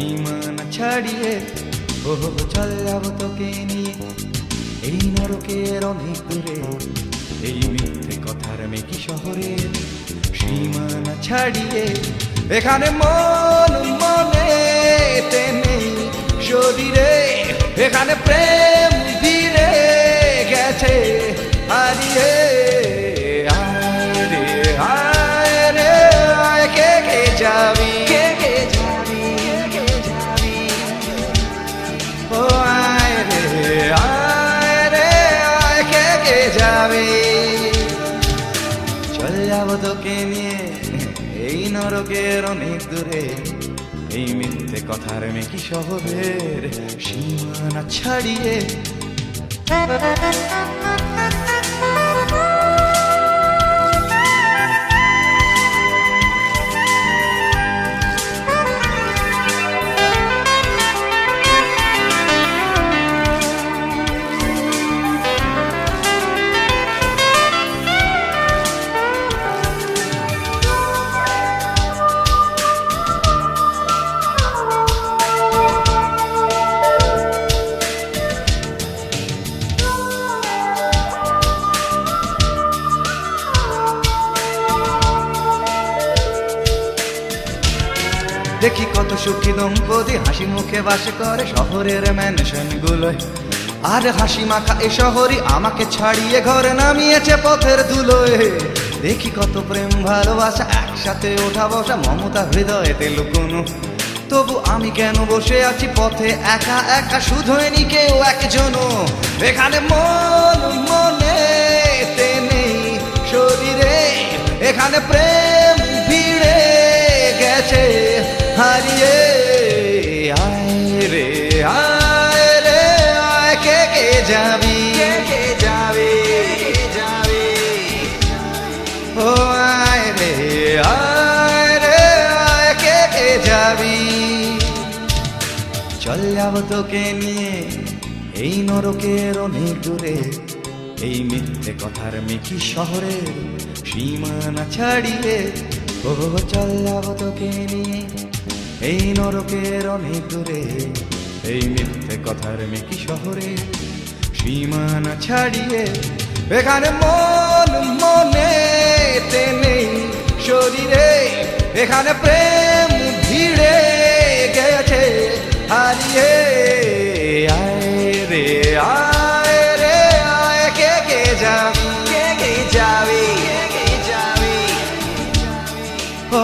সীমানা ছাড়িয়ে ও চল যাব তোকে নিয়ে এই নরকের অনেক দূরে এই মিথ্যে কথার মেকি শহরে সীমানা ছাড়িয়ে এখানে মন মনে নেই শরীরে এখানে প্রেম ধীরে গেছে হারিয়ে আয় রে আয় রে আয় কে কে যাবি কে কে যাবি কে যাবি ও আয় রে আয় কে কে যাবি চল যাব তোকে নিয়ে এই নরকের অনেক দূরে এই মিথ্যে কথার মেকি শহরের সীমানা ছাড়িয়ে দেখি কত সুখী দম্পতি হাসি মুখে বাস করে শহরের ম্যানশন গুলোয় আর হাসি মাখা এ শহরই আমাকে ছাড়িয়ে ঘরে নামিয়েছে পথের ধুলোয় দেখি কত প্রেম ভালোবাসা একসাথে ওঠা বসা মমতা হৃদয়েতে লুকোনো তবু আমি কেন বসে আছি পথে একা একা শুধুই নি কেউ একজনও এখানে মন মনে নেই শরীরে এখানে প্রেম ভিড়ে গেছে হারিয়ে আয় রে আয় কে কে যাবি কে কে যাবি যাবি ও আয় রে আয় কে কে যাবি চল যাব তোকে নিয়ে এই নরকের অনেক দূরে এই মিথ্যে কথার মেকি শহরের সীমানা ছাড়িয়ে ও চল যাব তোকে নিয়ে এই নরকের অনেক দূরে এই মিথ্যে কথার মেকি শহরে সীমানা ছাড়িয়ে এখানে মন মনে নেই শরীরে এখানে প্রেম ভিড়ে গেছে হারিয়ে আয় রে আয় কে কে যাবি কে কে যাবি কে কে যাবি ও